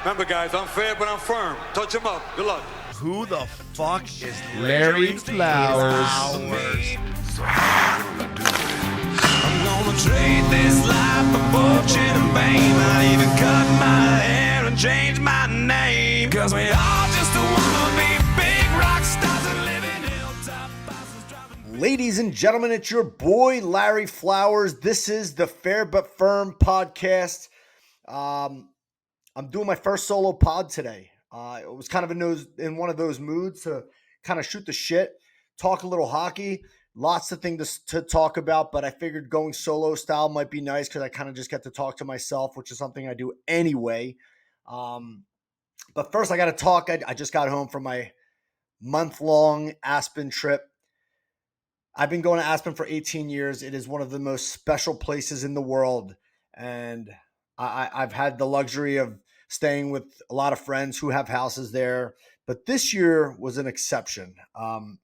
Remember, guys, I'm fair, but I'm firm. Touch him up. Good luck. Who the fuck is Larry Flowers? I'm gonna trade this life for fortune and fame. I even cut my hair and change my name. Cause we all just wanna be big rock stars and live in hilltop bosses driving. Ladies and gentlemen, it's your boy Larry Flowers. This is the Fair But Firm podcast. I'm doing my first solo pod today. It was kind of in one of those moods to kind of shoot the shit, talk a little hockey. Lots of things to talk about, but I figured going solo style might be nice because I kind of just get to talk to myself, which is something I do anyway. But first, I got to talk. I just got home from my month-long Aspen trip. I've been going to Aspen for 18 years. It is one of the most special places in the world, and I've had the luxury of staying with a lot of friends who have houses there, but this year was an exception. One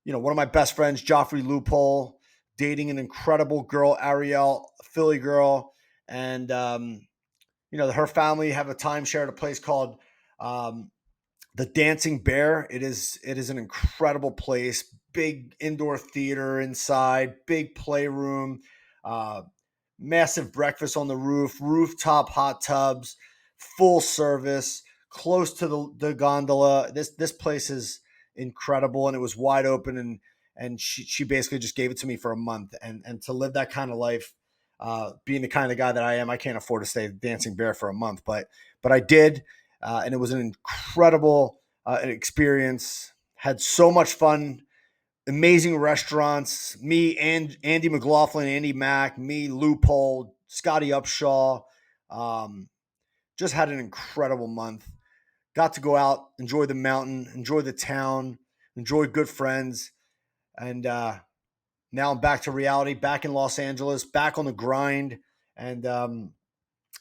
of my best friends, Joffrey Loophole, dating an incredible girl, Ariel, a Philly girl, and her family have a timeshare at a place called the Dancing Bear. It is an incredible place, big indoor theater inside, big playroom, massive breakfast on the roof, rooftop hot tubs, full service, close to the gondola. This place is incredible, and it was wide open, and she basically just gave it to me for a month, and to live that kind of life, being the kind of guy that I am, I can't afford to stay at Dancing Bear for a month, but I did, and it was an incredible experience. Had so much fun. Amazing restaurants. Me and Andy McLaughlin, Andy Mack, me, Loophole, Scotty Upshaw. Just had an incredible month. Got to go out, enjoy the mountain, enjoy the town, enjoy good friends. And now I'm back to reality, back in Los Angeles, back on the grind. And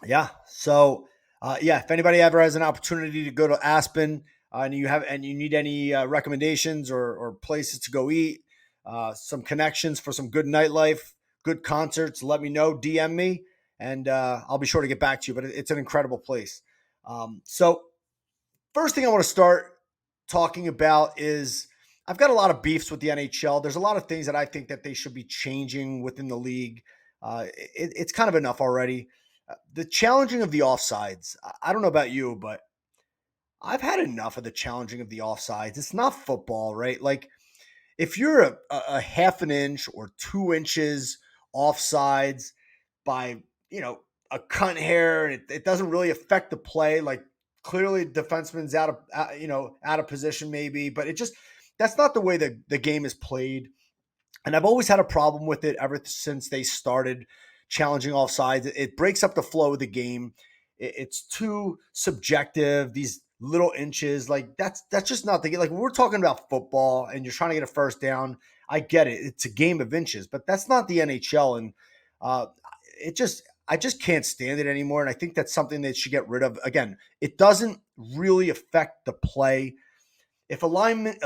if anybody ever has an opportunity to go to Aspen, and you need any recommendations or places to go eat, some connections for some good nightlife, good concerts, let me know, DM me, and I'll be sure to get back to you. But it's an incredible place. So first thing I want to start talking about is I've got a lot of beefs with the NHL. There's a lot of things that I think that they should be changing within the league. It's kind of enough already. The challenging of the offsides. I don't know about you, but I've had enough of the challenging of the offsides. It's not football, right? Like if you're a half an inch or 2 inches offsides by, a cunt hair, and it doesn't really affect the play. Like clearly defenseman's out of position maybe, but that's not the way the game is played. And I've always had a problem with it ever since they started challenging offsides. It breaks up the flow of the game. It's too subjective. These little inches, like that's just not the game. Like when we're talking about football and you're trying to get a first down, I get it. It's a game of inches, but that's not the NHL. And I just can't stand it anymore. And I think that's something they should get rid of. Again, it doesn't really affect the play. If a lineman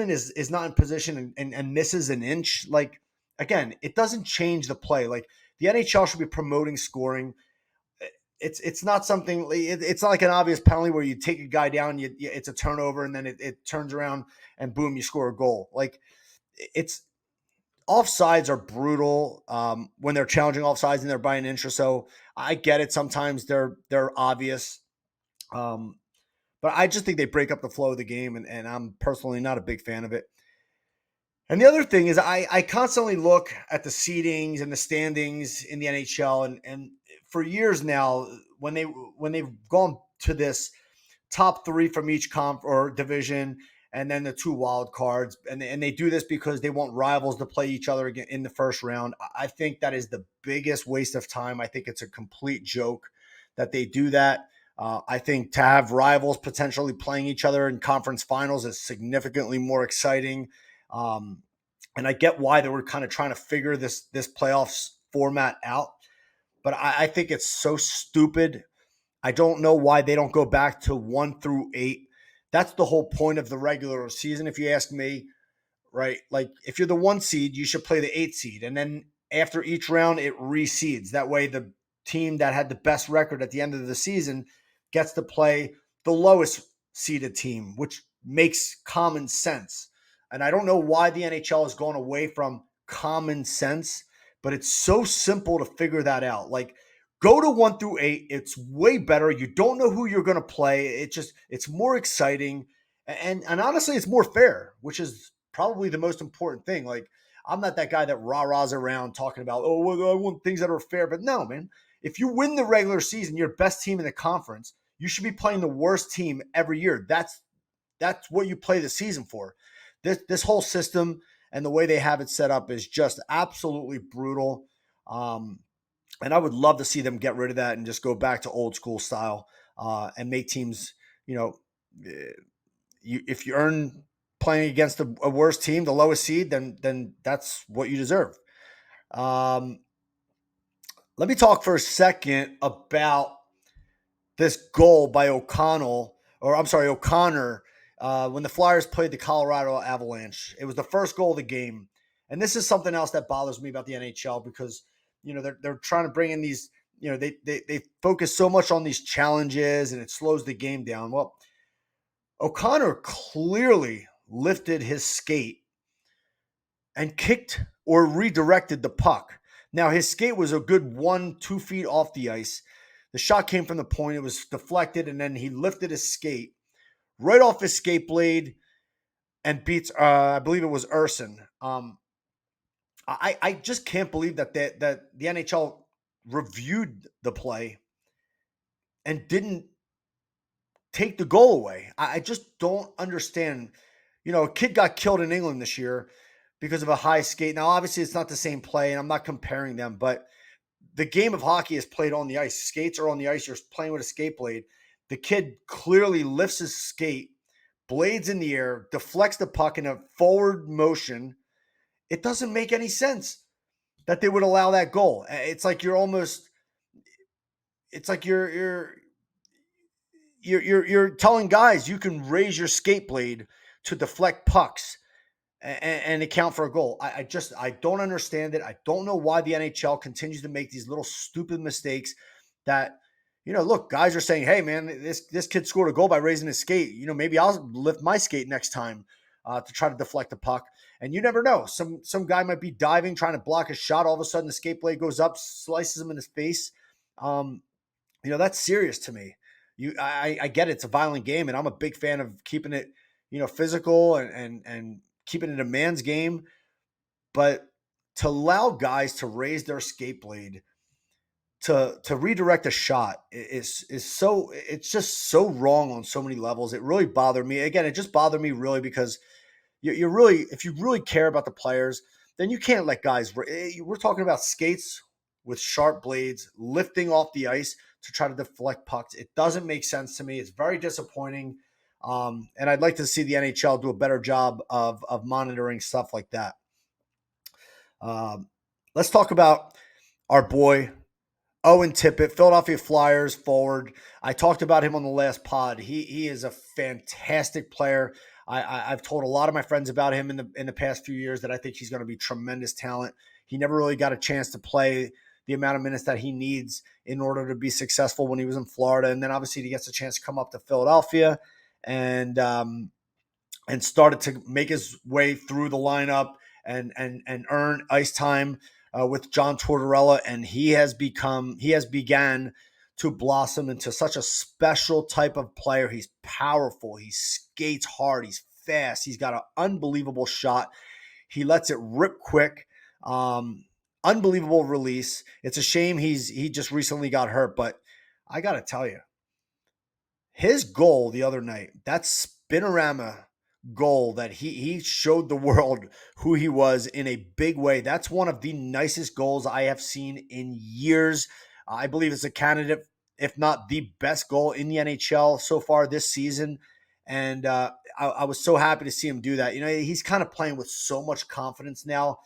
is not in position and misses an inch, like again, it doesn't change the play. Like the NHL should be promoting scoring. It's not something. It's not like an obvious penalty where you take a guy down, it's a turnover, and then it turns around and boom, you score a goal. Like offsides are brutal when they're challenging offsides and they're by an inch or so. I get it. Sometimes they're obvious, but I just think they break up the flow of the game, and I'm personally not a big fan of it. And the other thing is I constantly look at the seedings and the standings in the NHL, and for years now, when they've gone to this top 3 from each comp or division, and then the 2 wild cards, and they do this because they want rivals to play each other again in the first round. I think that is the biggest waste of time. I think it's a complete joke that they do that. I think to have rivals potentially playing each other in conference finals is significantly more exciting. And I get why they were kind of trying to figure this playoffs format out, but I think it's so stupid. I don't know why they don't go back to 1 through 8. That's the whole point of the regular season, if you ask me, right? Like if you're the 1 seed, you should play the 8 seed. And then after each round, it reseeds. That way the team that had the best record at the end of the season gets to play the lowest seeded team, which makes common sense. And I don't know why the NHL has gone away from common sense, but it's so simple to figure that out. Like, go to 1 through 8. It's way better. You don't know who you're going to play. It's more exciting. And honestly, it's more fair, which is probably the most important thing. Like, I'm not that guy that rah-rahs around talking about, oh, well, I want things that are fair. But no, man, if you win the regular season, you're best team in the conference, you should be playing the worst team every year. That's what you play the season for. This whole system and the way they have it set up is just absolutely brutal. And I would love to see them get rid of that and just go back to old school style and make teams, if you earn playing against a worse team, the lowest seed, then that's what you deserve. Let me talk for a second about this goal by O'Connor, when the Flyers played the Colorado Avalanche. It was the first goal of the game. And this is something else that bothers me about the NHL because, they're trying to bring in these, they focus so much on these challenges and it slows the game down. Well, O'Connor clearly lifted his skate and kicked or redirected the puck. Now, his skate was a good 1-2 feet off the ice. The shot came from the point. It was deflected, and then he lifted his skate right off his skate blade and beats, I believe it was Urson. I just can't believe that the NHL reviewed the play and didn't take the goal away. I just don't understand. A kid got killed in England this year because of a high skate. Now, obviously, it's not the same play, and I'm not comparing them, but the game of hockey is played on the ice. Skates are on the ice. You're playing with a skate blade. The kid clearly lifts his skate, blades in the air, deflects the puck in a forward motion. It doesn't make any sense that they would allow that goal. It's like you're telling guys you can raise your skate blade to deflect pucks and account for a goal. I don't understand it. I don't know why the NHL continues to make these little stupid mistakes that, look, guys are saying, hey, man, this kid scored a goal by raising his skate. Maybe I'll lift my skate next time to try to deflect the puck. And you never know. Some guy might be diving, trying to block a shot. All of a sudden, the skate blade goes up, slices him in his face. That's serious to me. I get it. It's a violent game, and I'm a big fan of keeping it, physical and keeping it a man's game. But to allow guys to raise their skate blade to redirect a shot is so, it's just so wrong on so many levels. It really bothered me. Again, it just bothered me really because you really, if you really care about the players, then you can't let guys, we're talking about skates with sharp blades lifting off the ice to try to deflect pucks. It doesn't make sense to me. It's very disappointing. And I'd like to see the NHL do a better job of monitoring stuff like that. Let's talk about our boy, Owen Tippett, Philadelphia Flyers forward. I talked about him on the last pod. He is a fantastic player. I've told a lot of my friends about him in the past few years that I think he's going to be tremendous talent. He never really got a chance to play the amount of minutes that he needs in order to be successful when he was in Florida. And then obviously he gets a chance to come up to Philadelphia and started to make his way through the lineup and earn ice time with John Tortorella. And he has began to blossom into such a special type of player. He's powerful. He skates hard. He's fast. He's got an unbelievable shot. He lets it rip quick. Unbelievable release. It's a shame he just recently got hurt, but I got to tell you, his goal the other night, that spinorama goal that he showed the world who he was in a big way. That's one of the nicest goals I have seen in years. I believe it's a candidate, if not the best goal in the NHL so far this season. And I was so happy to see him do that. He's kind of playing with so much confidence now.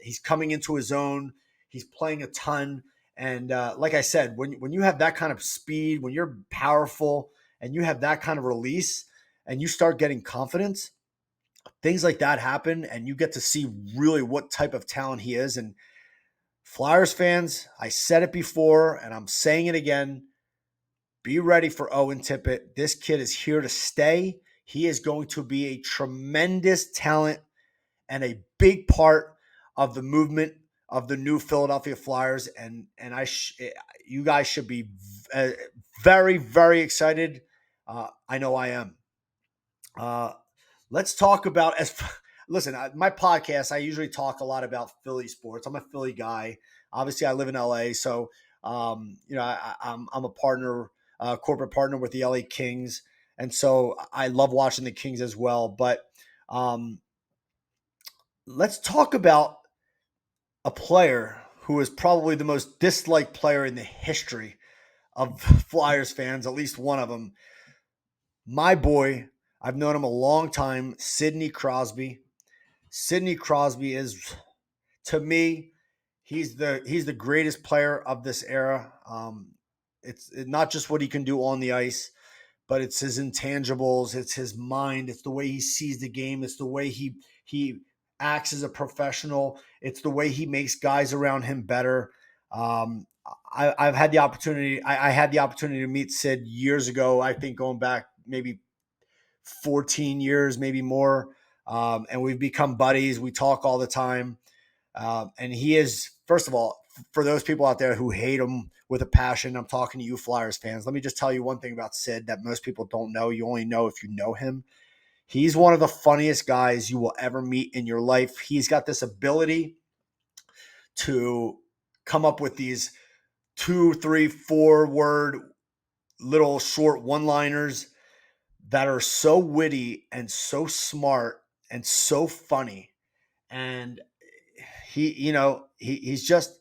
He's coming into his own. He's playing a ton. And like I said, when you have that kind of speed, when you're powerful and you have that kind of release and you start getting confidence, things like that happen and you get to see really what type of talent he is. And Flyers fans, I said it before and I'm saying it again, be ready for Owen Tippett. This kid is here to stay. He is going to be a tremendous talent and a big part of the movement of the new Philadelphia Flyers. And you guys should be very, very excited. I know I am. Let's talk about listen, my podcast, I usually talk a lot about Philly sports. I'm a Philly guy. Obviously, I live in LA, so I'm a partner, corporate partner with the LA Kings, and so I love watching the Kings as well. But let's talk about a player who is probably the most disliked player in the history of Flyers fans, at least one of them. My boy, I've known him a long time, Sidney Crosby. Sidney Crosby is, to me, he's the greatest player of this era. It's not just what he can do on the ice, but it's his intangibles, it's his mind, it's the way he sees the game, it's the way he acts as a professional, it's the way he makes guys around him better. I've had the opportunity. I had the opportunity to meet Sid years ago. I think going back maybe 14 years, maybe more. And we've become buddies. We talk all the time. And he is, first of all, for those people out there who hate him with a passion, I'm talking to you Flyers fans. Let me just tell you one thing about Sid that most people don't know. You only know if you know him. He's one of the funniest guys you will ever meet in your life. He's got this ability to come up with these 2, 3, 4-word little short one-liners that are so witty and so smart and so funny. And he's just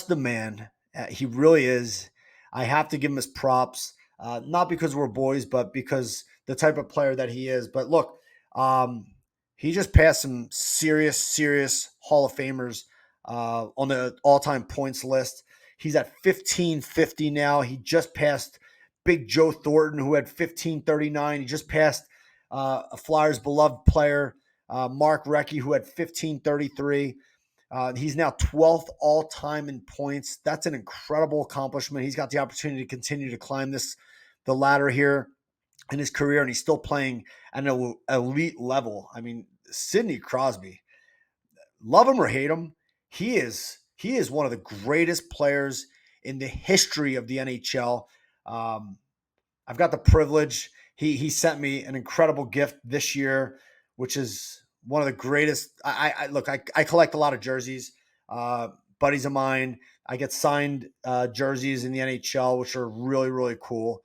the man. He really is. I have to give him his props, not because we're boys, but because the type of player that he is. But look, he just passed some serious Hall of Famers on the all-time points list. He's at 1550 now. He just passed Big Joe Thornton, who had 1539. He just passed a Flyers beloved player, Mark Recchi, who had 1533. He's now 12th all-time in points. That's an incredible accomplishment. He's got the opportunity to continue to climb the ladder here in his career, and he's still playing at an elite level. I mean, Sidney Crosby, love him or hate him, he is one of the greatest players in the history of the NHL. I've got the privilege. He sent me an incredible gift this year, which is one of the greatest. I collect a lot of jerseys. Buddies of mine, I get signed jerseys in the NHL, which are really, really cool,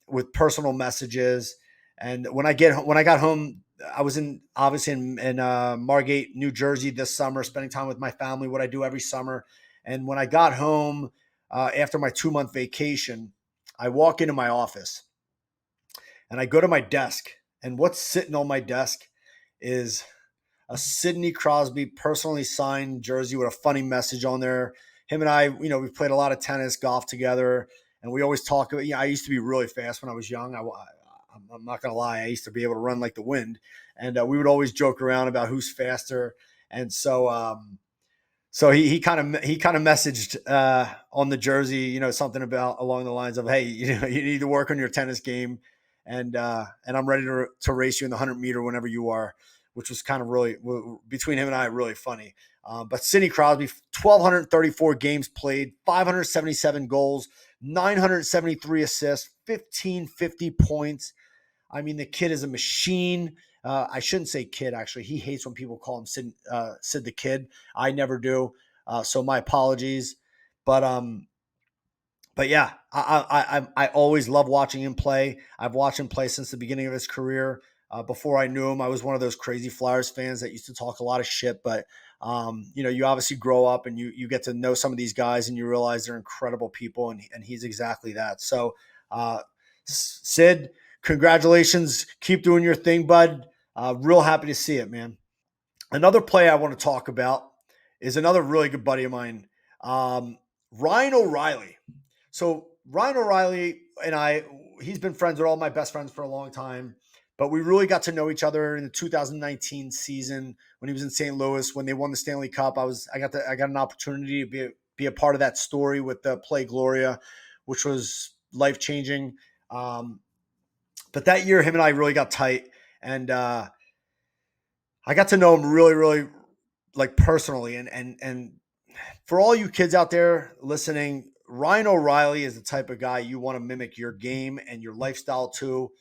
with personal messages. And when I got home, I was obviously in Margate, New Jersey this summer, spending time with my family, what I do every summer. And when I got home after my 2-month vacation, I walk into my office and I go to my desk, and what's sitting on my desk is a Sidney Crosby personally signed jersey with a funny message on there. Him and I, we've played a lot of tennis, golf together, and we always talk about, I used to be really fast when I was young. I'm not going to lie. I used to be able to run like the wind, and we would always joke around about who's faster. And so, so he kind of messaged on the jersey, something about along the lines of, hey, you need to work on your tennis game, and I'm ready to race you in the 100-meter whenever you are, which was kind of really, between him and I, really funny. But Sidney Crosby, 1,234 games played, 577 goals, 973 assists, 1,550 points. I mean, the kid is a machine. I shouldn't say kid, actually. He hates when people call him Sid the Kid. I never do. So my apologies. But yeah, I always love watching him play. I've watched him play since the beginning of his career. Before I knew him, I was one of those crazy Flyers fans that used to talk a lot of shit. But, you obviously grow up and you get to know some of these guys and you realize they're incredible people. And he's exactly that. So, Sid, congratulations. Keep doing your thing, bud. Real happy to see it, man. Another play I want to talk about is another really good buddy of mine, Ryan O'Reilly. So Ryan O'Reilly and he's been friends with all my best friends for a long time, but we really got to know each other in the 2019 season when he was in St. Louis, when they won the Stanley Cup. I got an opportunity to be a part of that story with the Play Gloria, which was life-changing. But that year, him and I really got tight, and I got to know him really, really like personally. And for all you kids out there listening, Ryan O'Reilly is the type of guy you want to mimic your game and your lifestyle too.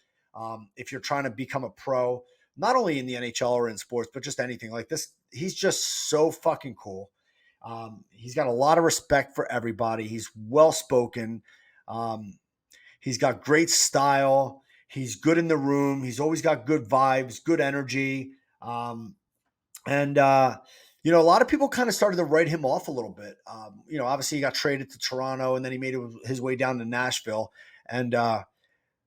If you're trying to become a pro, not only in the NHL or in sports, but just anything like this, he's just so fucking cool. He's got a lot of respect for everybody. He's well spoken. He's got great style. He's good in the room. He's always got good vibes, good energy. And a lot of people kind of started to write him off a little bit. Obviously he got traded to Toronto, and then he made his way down to Nashville. And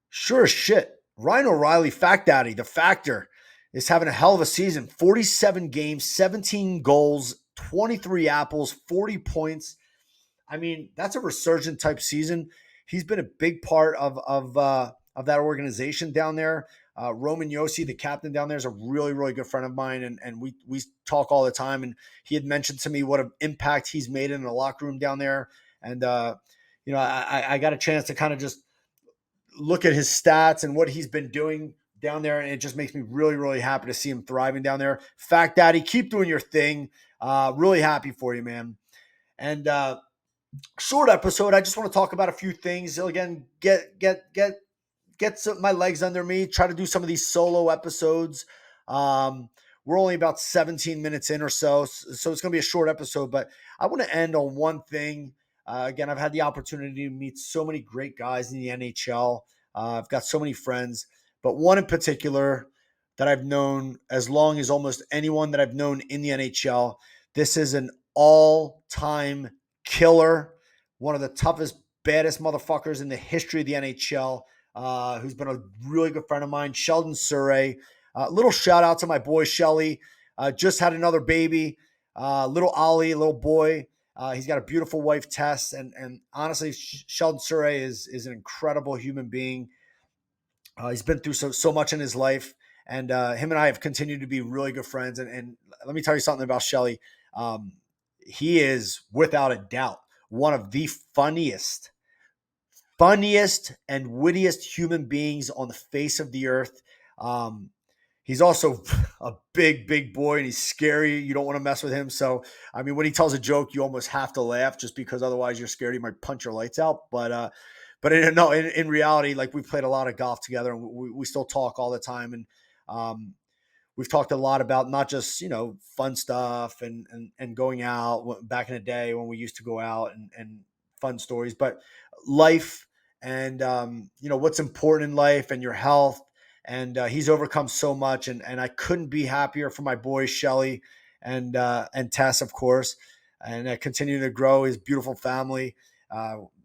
sure as shit, Ryan O'Reilly, Fact Daddy, the Factor, is having a hell of a season. 47 games, 17 goals, 23 apples, 40 points. I mean, that's a resurgent type season. He's been a big part of that organization down there. Roman Yossi, the captain down there, is a really, really good friend of mine, and we talk all the time. And he had mentioned to me what an impact he's made in the locker room down there. And I got a chance to kind of just look at his stats and what he's been doing down there, and it just makes me really, really happy to see him thriving down there. Fact Daddy, keep doing your thing. Really happy for you, man. And short episode. I just want to talk about a few things. Again, get my legs under me. Try to do some of these solo episodes. We're only about 17 minutes in or so it's going to be a short episode. But I want to end on one thing. Again, I've had the opportunity to meet so many great guys in the NHL. I've got so many friends, but one in particular that I've known as long as almost anyone that I've known in the NHL. This is an all-time killer, one of the toughest, baddest motherfuckers in the history of the NHL, who's been a really good friend of mine, Sheldon Surrey. Little shout out to my boy Shelly. Just had another baby, little Ollie, little boy. He's got a beautiful wife, Tess, and honestly, Sheldon Surrey is an incredible human being. He's been through so much in his life, and him and I have continued to be really good friends. And let me tell you something about Shelly. He is, without a doubt, one of the funniest and wittiest human beings on the face of the earth. He's also a big boy, and he's scary. You don't want to mess with him. So, I mean, when he tells a joke, you almost have to laugh just because otherwise you're scared he might punch your lights out. But in reality, like, we've played a lot of golf together, and we still talk all the time. And we've talked a lot about not just, fun stuff and going out back in the day when we used to go out and fun stories, but life and, what's important in life and your health. And he's overcome so much. And I couldn't be happier for my boys, Shelly and Tess, of course, and continue to grow his beautiful family.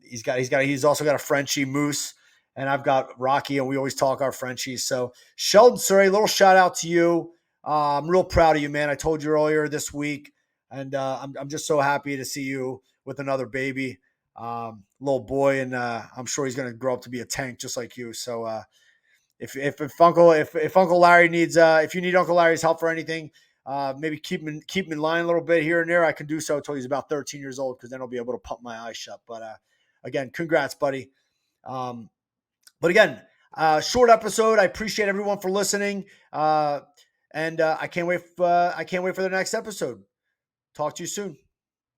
He's also got a Frenchie, Moose, and I've got Rocky, and we always talk our Frenchies. So Sheldon Surrey, little shout out to you. I'm real proud of you, man. I told you earlier this week, and I'm just so happy to see you with another baby, little boy, and I'm sure he's going to grow up to be a tank just like you. So if Uncle Larry needs, if you need Uncle Larry's help for anything, maybe keep him in line a little bit here and there, I can do so until he's about 13 years old, because then I'll be able to pump my eyes shut. But again, congrats, buddy. But again, short episode. I appreciate everyone for listening, and I can't wait for the next episode. Talk to you soon.